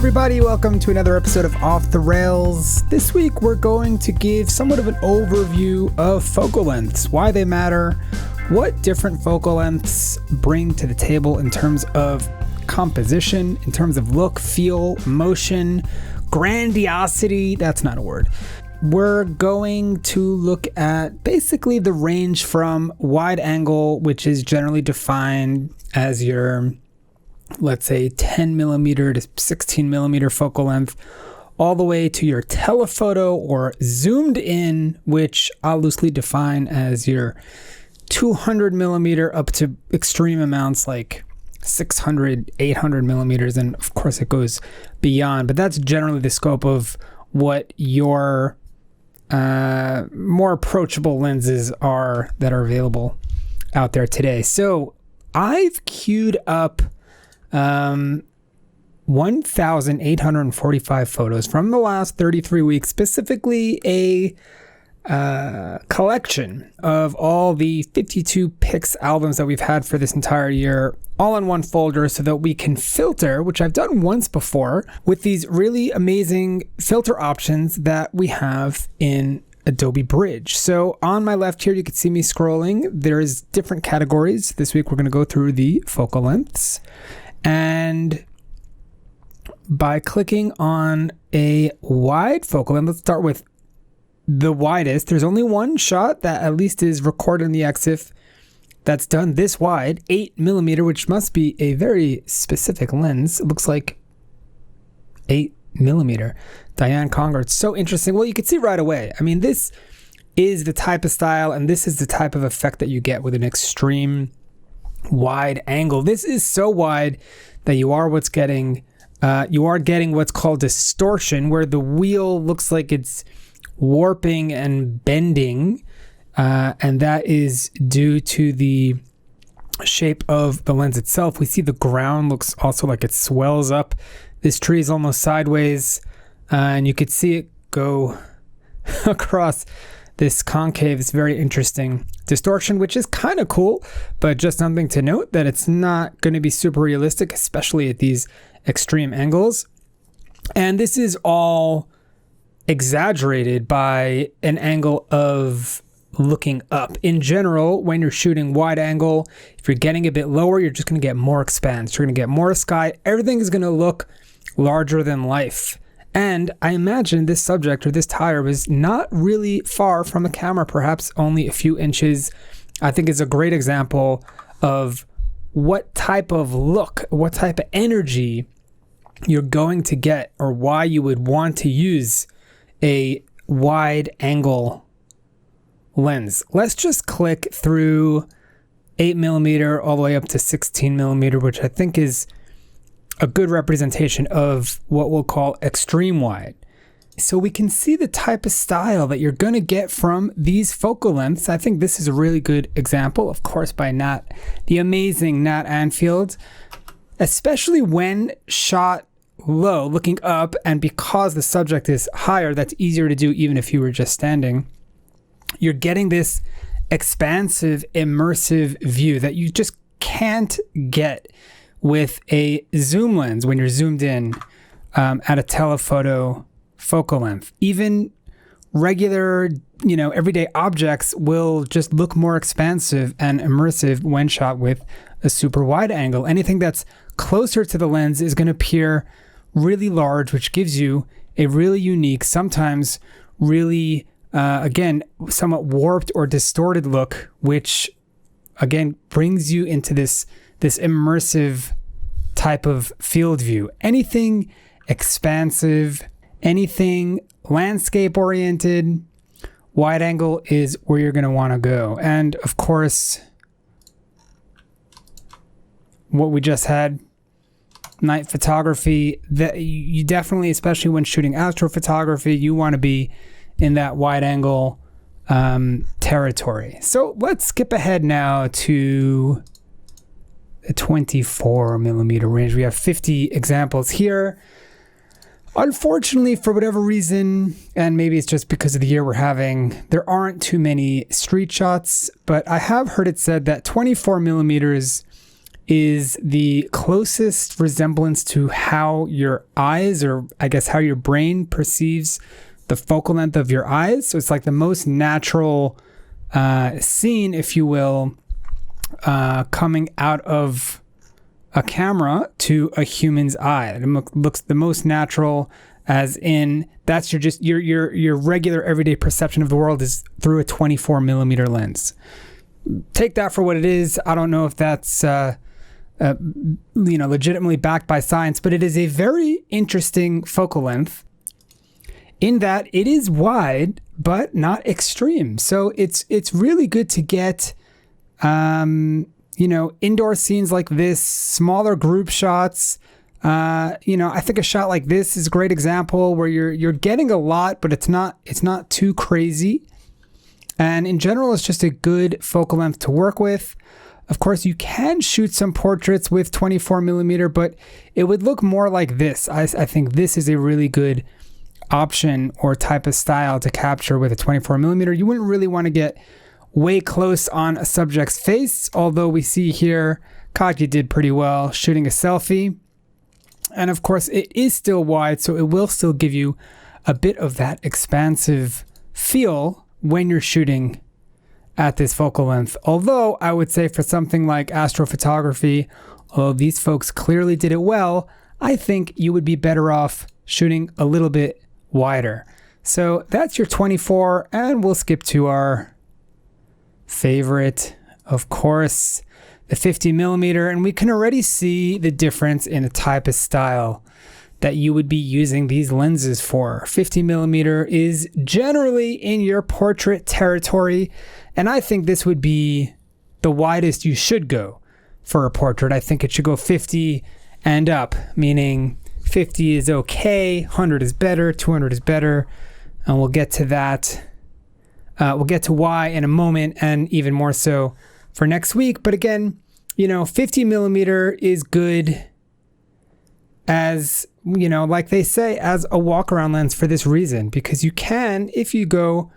everybody, welcome to another episode of Off the Rails. This week we're going to give somewhat of an overview of focal lengths, why they matter, what different focal lengths bring to the table in terms of composition, in terms of look, feel, motion, grandiosity, that's not a word. We're going to look at basically the range from wide angle, which is generally defined as your, let's say, 10 millimeter to 16 millimeter focal length, all the way to your telephoto or zoomed in, which I'll loosely define as your 200 millimeter up to extreme amounts like 600, 800 millimeters. And of course it goes beyond, but that's generally the scope of what your more approachable lenses are that are available out there today. So I've queued up 1,845 photos from the last 33 weeks, specifically a collection of all the 52 Pix albums that we've had for this entire year, all in one folder so that we can filter, which I've done once before, with these really amazing filter options that we have in Adobe Bridge. So on my left here, you can see me scrolling. There's different categories. This week, we're going to go through the focal lengths. And by clicking on a wide focal length, let's start with the widest. There's only one shot that at least is recorded in the EXIF that's done this wide, 8 millimeter, which must be a very specific lens. It looks like 8 millimeter. Diane Conger. It's so interesting. Well, you can see right away. I mean, this is the type of style and this is the type of effect that you get with an extreme wide angle. This is so wide that you are getting what's called distortion, where the wheel looks like it's warping and bending, and that is due to the shape of the lens itself. We see the ground looks also like it swells up. This tree is almost sideways, and you could see it go across this concave. It's very interesting distortion, which is kind of cool, but just something to note that it's not going to be super realistic, especially at these extreme angles. And this is all exaggerated by an angle of looking up. In general, when you're shooting wide angle, if you're getting a bit lower, you're just going to get more expanse. You're going to get more sky. Everything is going to look larger than life. And I imagine this subject or this tire was not really far from a camera, perhaps only a few inches. I think it's a great example of what type of look, what type of energy you're going to get, or why you would want to use a wide angle lens. Let's just click through 8 millimeter all the way up to 16 millimeter, which I think is a good representation of what we'll call extreme wide. So we can see the type of style that you're going to get from these focal lengths. I think this is a really good example, of course, by the amazing Nat Anfield, especially when shot low, looking up, and because the subject is higher, that's easier to do even if you were just standing. You're getting this expansive, immersive view that you just can't get with a zoom lens when you're zoomed in at a telephoto focal length. Even regular, everyday objects will just look more expansive and immersive when shot with a super wide angle. Anything that's closer to the lens is going to appear really large, which gives you a really unique, sometimes really, again, somewhat warped or distorted look, which again brings you into this immersive type of field view. Anything expansive, anything landscape oriented, wide angle is where you're going to want to go. And of course, what we just had, night photography, that you definitely, especially when shooting astrophotography, you want to be in that wide angle territory. So let's skip ahead now to the 24 millimeter range. We have 50 examples here. Unfortunately, for whatever reason, and maybe it's just because of the year we're having, there aren't too many street shots, but I have heard it said that 24 millimeters is the closest resemblance to how your eyes, or I guess how your brain perceives the focal length of your eyes. So it's like the most natural scene, if you will, coming out of a camera to a human's eye. It looks the most natural, as in that's your regular everyday perception of the world is through a 24 millimeter lens. Take that for what it is. I don't know if that's legitimately backed by science, but it is a very interesting focal length in that it is wide but not extreme. So it's really good to get indoor scenes like this, smaller group shots. I think a shot like this is a great example where you're getting a lot, but it's not too crazy. And in general, it's just a good focal length to work with. Of course, you can shoot some portraits with 24 millimeter, but it would look more like this. I think this is a really good option or type of style to capture with a 24 millimeter. You wouldn't really want to get way close on a subject's face, although we see here Kaki did pretty well shooting a selfie. And of course, it is still wide, so it will still give you a bit of that expansive feel when you're shooting at this focal length. Although I would say for something like astrophotography, although these folks clearly did it well, I think you would be better off shooting a little bit wider. So that's your 24, and we'll skip to our favorite, of course, the 50 millimeter, and we can already see the difference in the type of style that you would be using these lenses for. 50 millimeter is generally in your portrait territory, and I think this would be the widest you should go for a portrait. I think it should go 50 and up, meaning 50 is okay, 100 is better, 200 is better, and we'll get to that. We'll get to why in a moment, and even more so for next week. But again, 50 millimeter is good as, like they say, as a walk-around lens for this reason, because you can, if you go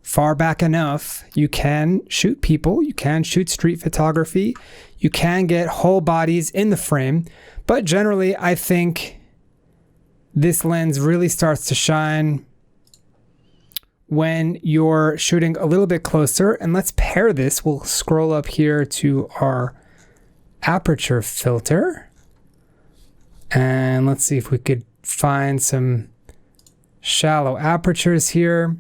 far back enough, you can shoot people, you can shoot street photography, you can get whole bodies in the frame. But generally, I think this lens really starts to shine when you're shooting a little bit closer. And let's pair this. We'll scroll up here to our aperture filter, and let's see if we could find some shallow apertures here.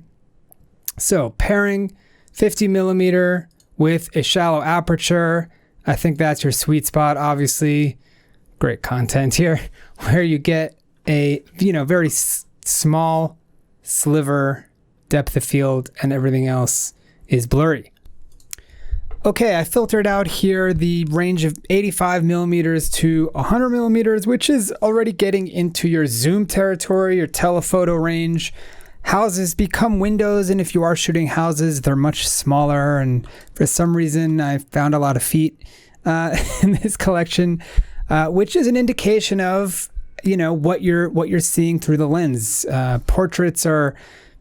So pairing 50 millimeter with a shallow aperture, I think that's your sweet spot. Obviously, great content here where you get a very small sliver depth of field and everything else is blurry. Okay, I filtered out here the range of 85 millimeters to 100 millimeters, which is already getting into your zoom territory, your telephoto range. Houses become windows, and if you are shooting houses, they're much smaller. And for some reason, I found a lot of feet in this collection, which is an indication of what you're seeing through the lens. Portraits are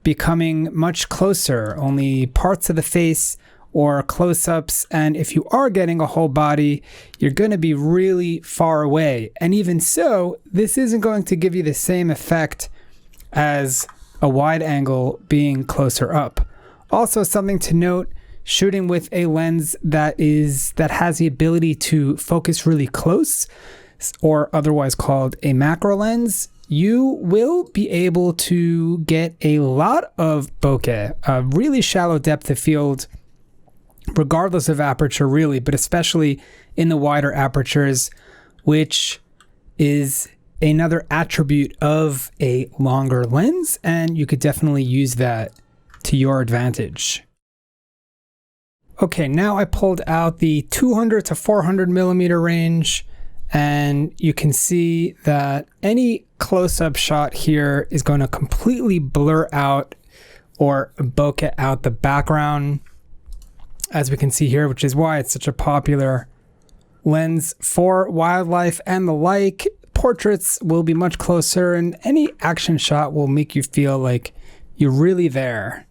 becoming much closer, only parts of the face or close-ups, and if you are getting a whole body, you're going to be really far away. And even so, this isn't going to give you the same effect as a wide angle being closer up. Also, something to note, shooting with a lens that has the ability to focus really close, or otherwise called a macro lens, you will be able to get a lot of bokeh, a really shallow depth of field, regardless of aperture really, but especially in the wider apertures, which is another attribute of a longer lens, and you could definitely use that to your advantage. Okay, now I pulled out the 200 to 400 millimeter range, and you can see that any close-up shot here is going to completely blur out or bokeh out the background, as we can see here, which is why it's such a popular lens for wildlife and the like. Portraits will be much closer, and any action shot will make you feel like you're really there.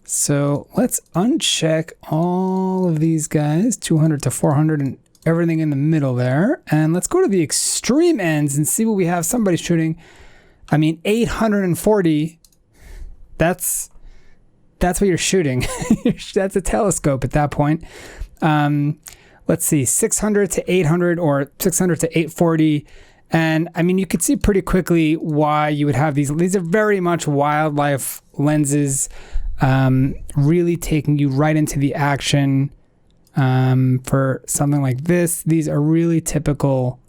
So let's uncheck all of these guys, 200 to 400, and everything in the middle there. And let's go to the extreme ends and see what we have. Somebody shooting, 840. That's what you're shooting. That's a telescope at that point. Let's see, 600 to 800 or 600 to 840. And you could see pretty quickly why you would have these. These are very much wildlife lenses, really taking you right into the action. For something like this, these are really typical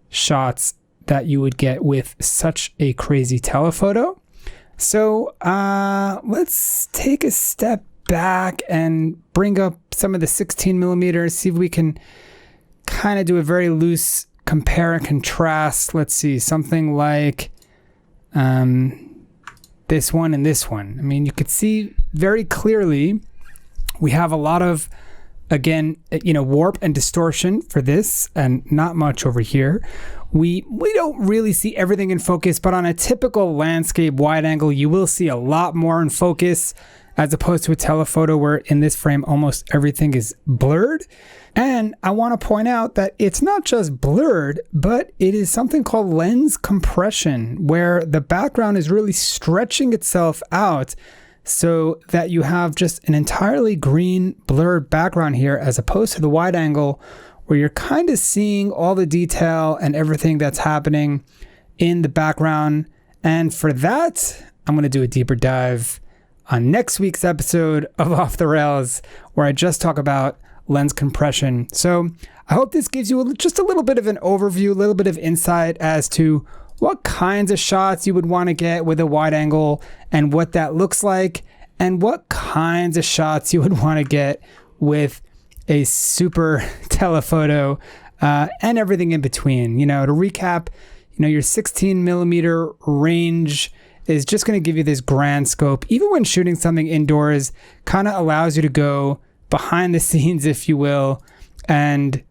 shots that you would get with such a crazy telephoto. So let's take a step back and bring up some of the 16 millimeters, see if we can kind of do a very loose compare and contrast. Let's see, something like this one and this one. You could see very clearly we have a lot of, again, warp and distortion for this and not much over here. We don't really see everything in focus, but on a typical landscape wide angle, you will see a lot more in focus as opposed to a telephoto where in this frame, almost everything is blurred. And I want to point out that it's not just blurred, but it is something called lens compression, where the background is really stretching itself out so that you have just an entirely green blurred background here, as opposed to the wide angle where you're kind of seeing all the detail and everything that's happening in the background. And for that, I'm going to do a deeper dive on next week's episode of Off the Rails, where I just talk about lens compression. So I hope this gives you just a little bit of an overview, a little bit of insight as to what kinds of shots you would want to get with a wide angle and what that looks like, and what kinds of shots you would want to get with a super telephoto and everything in between. To recap, your 16 millimeter range is just going to give you this grand scope. Even when shooting something indoors, kind of allows you to go behind the scenes, if you will, and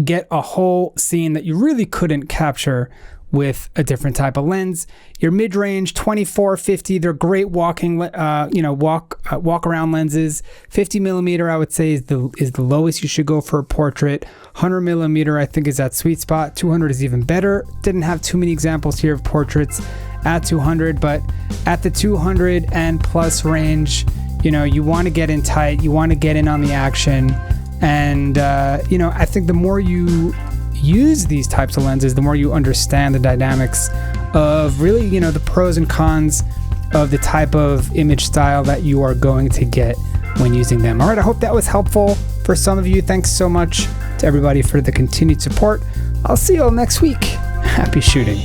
get a whole scene that you really couldn't capture with a different type of lens. Your mid-range 24, 50, they're great walking, walk around lenses. 50 millimeter, I would say, is the lowest you should go for a portrait. 100 millimeter, I think, is that sweet spot. 200 is even better. Didn't have too many examples here of portraits at 200, but at the 200 and plus range, you want to get in tight, you want to get in on the action. And, I think the more you use these types of lenses, the more you understand the dynamics of really, the pros and cons of the type of image style that you are going to get when using them. All right, I hope that was helpful for some of you. Thanks so much to everybody for the continued support. I'll see you all next week. Happy shooting.